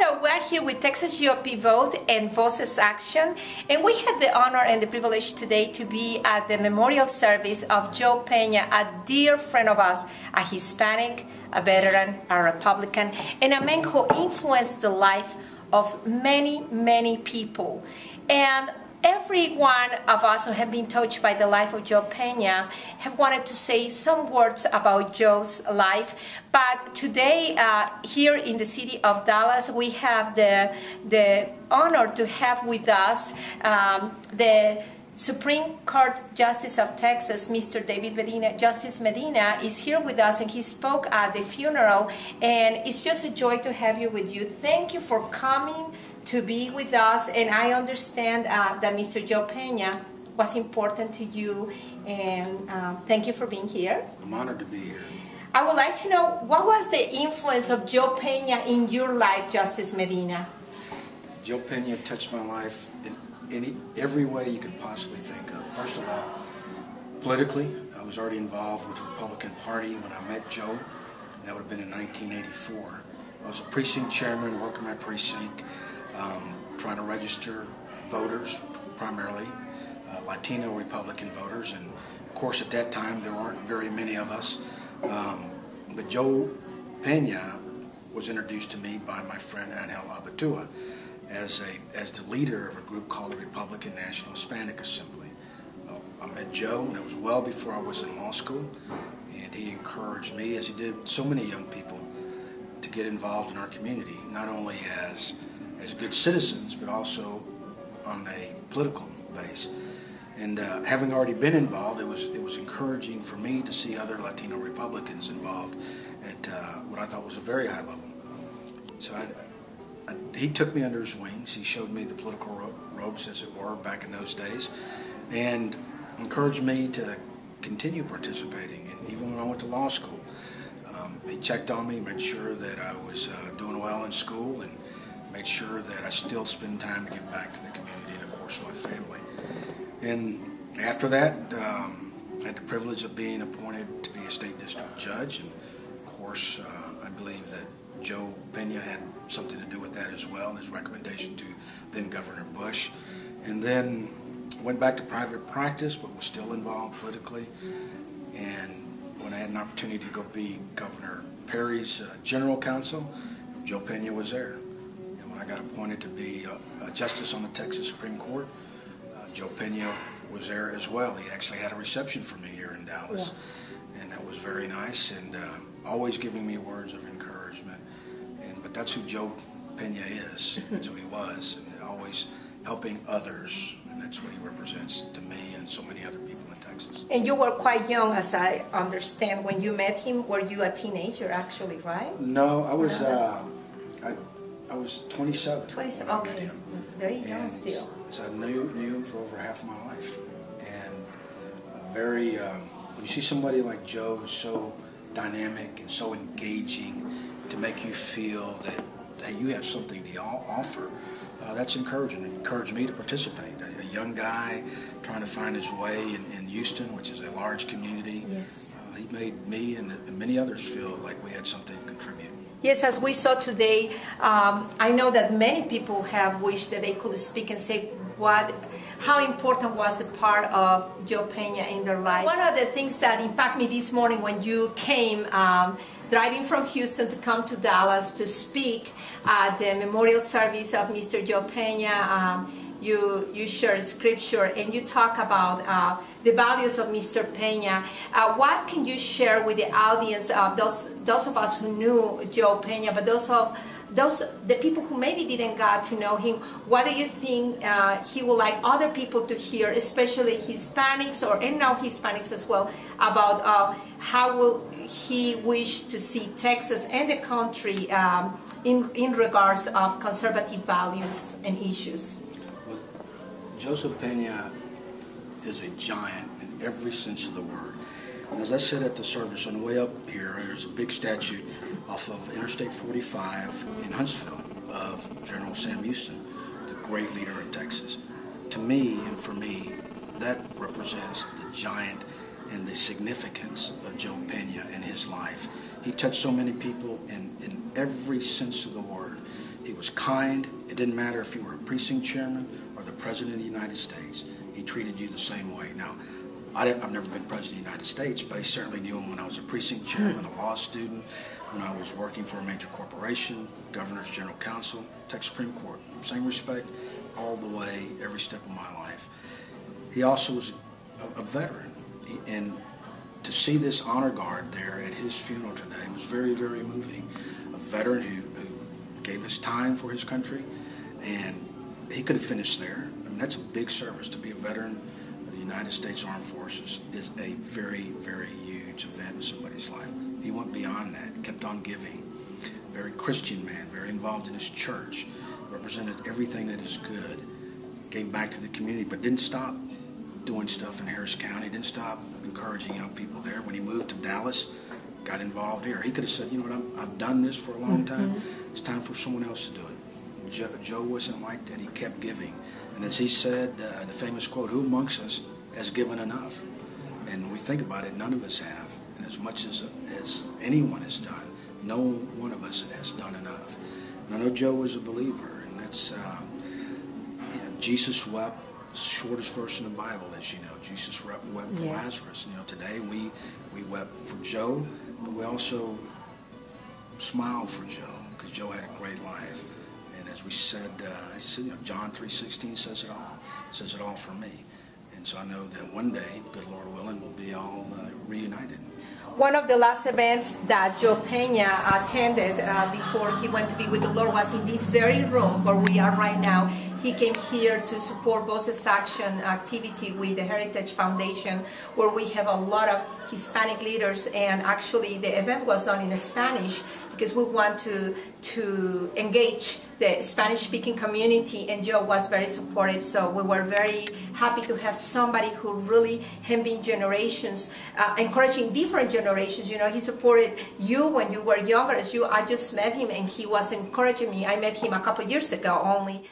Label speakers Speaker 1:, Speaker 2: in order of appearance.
Speaker 1: Hello, we're here with Texas GOP Vote and Voices Action, and we have the honor and the privilege today to be at the memorial service of Joe Peña, a dear friend of us, a Hispanic, a veteran, a Republican, and a man who influenced the life of many, many people. And every one of us who have been touched by the life of Joe Peña have wanted to say some words about Joe's life. But today, here in the city of Dallas, we have the honor to have with us the Supreme Court Justice of Texas, Mr. David Medina. Justice Medina is here with us, and he spoke at the funeral, and it's just a joy to have you with you. Thank you for coming to be with us, and I understand that Mr. Joe Peña was important to you, and thank you for being here.
Speaker 2: I'm honored to be here.
Speaker 1: I would like to know, what was the influence of Joe Peña in your life, Justice Medina?
Speaker 2: Joe Peña touched my life in every way you could possibly think of. First of all, politically, I was already involved with the Republican Party when I met Joe. That would have been in 1984. I was a precinct chairman working my precinct, trying to register voters, primarily Latino Republican voters, and of course at that time there weren't very many of us. But Joe Peña was introduced to me by my friend Angel Abatua as the leader of a group called the Republican National Hispanic Assembly. I met Joe, and that was well before I was in law school, and he encouraged me, as he did so many young people, to get involved in our community, not only as good citizens, but also on a political base. And having already been involved, it was encouraging for me to see other Latino Republicans involved at what I thought was a very high level. So he took me under his wings. He showed me the political ropes, as it were, back in those days, and encouraged me to continue participating. And even when I went to law school, he checked on me, made sure that I was doing well in school, and made sure that I still spend time to give back to the community and, of course, my family. And after that, I had the privilege of being appointed to be a state district judge. And, of course, I believe that Joe Peña had something to do with that as well, his recommendation to then Governor Bush. And then went back to private practice, but was still involved politically. And when I had an opportunity to go be Governor Perry's general counsel, Joe Peña was there. And when I got appointed to be a justice on the Texas Supreme Court, Joe Peña was there as well. He actually had a reception for me here in Dallas, and that was very nice, and always giving me words of encouragement. But that's who Joe Peña is. That's who he was, and always helping others, and that's what he represents to me and so many other people in Texas.
Speaker 1: And you were quite young, as I understand, when you met him. Were you a teenager, actually, right?
Speaker 2: No, I was. I was 27.
Speaker 1: 27. Okay. Very young still.
Speaker 2: So I knew him for over half of my life, and when you see somebody like Joe who's so dynamic and so engaging, to make you feel that you have something to offer, that's encouraging. It encouraged me to participate. A young guy trying to find his way in Houston, which is a large community.
Speaker 1: Yes.
Speaker 2: He made me and many others feel like we had something to contribute.
Speaker 1: Yes, as we saw today, I know that many people have wished that they could speak and say how important was the part of Joe Peña in their life. One of the things that impacted me this morning when you came driving from Houston to come to Dallas to speak at the memorial service of Mr. Joe Peña, you share scripture and you talk about the values of Mr. Peña. What can you share with the audience, those of us who knew Joe Peña, but the people who maybe didn't get to know him? What do you think he would like other people to hear, especially Hispanics and non-Hispanics as well, about how will he wish to see Texas and the country in regards of conservative values and issues?
Speaker 2: Well, Joseph Peña is a giant in every sense of the word. And as I said at the service, on the way up here, there's a big statue off of Interstate 45 in Huntsville of General Sam Houston, the great leader of Texas. To me, and for me, that represents the giant and the significance of Joe Peña in his life. He touched so many people in every sense of the word. He was kind. It didn't matter if you were a precinct chairman or the President of the United States. He treated you the same way. Now, I've never been President of the United States, but I certainly knew him when I was a precinct chairman, a law student, when I was working for a major corporation, Governor's General Counsel, Texas Supreme Court. Same respect all the way, every step of my life. He also was a veteran, and to see this honor guard there at his funeral today was very, very moving. A veteran who gave his time for his country, and he could have finished there. I mean, that's a big service. To be a veteran of the United States Armed Forces is a very, very huge event in somebody's life. He went beyond that, kept on giving. Very Christian man, very involved in his church, represented everything that is good, gave back to the community, but didn't stop doing stuff in Harris County, didn't stop encouraging young people there. When he moved to Dallas, got involved here. He could have said, you know what, I've done this for a long time. It's time for someone else to do it. Joe wasn't like that. He kept giving. And as he said, the famous quote, "Who amongst us has given enough?" And we think about it, none of us have. And as much as anyone has done, no one of us has done enough. And I know Joe was a believer, and that's, Jesus wept. Shortest verse in the Bible, as you know. Jesus wept for Lazarus. You know, today we wept for Joe, but we also smiled for Joe because Joe had a great life. And as we said, you know, John 3:16 says it all. It says it all for me. And so I know that one day, good Lord willing, we'll be all reunited.
Speaker 1: One of the last events that Joe Peña attended before he went to be with the Lord was in this very room where we are right now. He came here to support Voices Action activity with the Heritage Foundation, where we have a lot of Hispanic leaders, and actually the event was done in Spanish because we want to engage the Spanish-speaking community, and Joe was very supportive, so we were very happy to have somebody who really had been generations, encouraging different generations. You know, he supported you when you were younger as you. I just met him, and he was encouraging me. I met him a couple years ago only.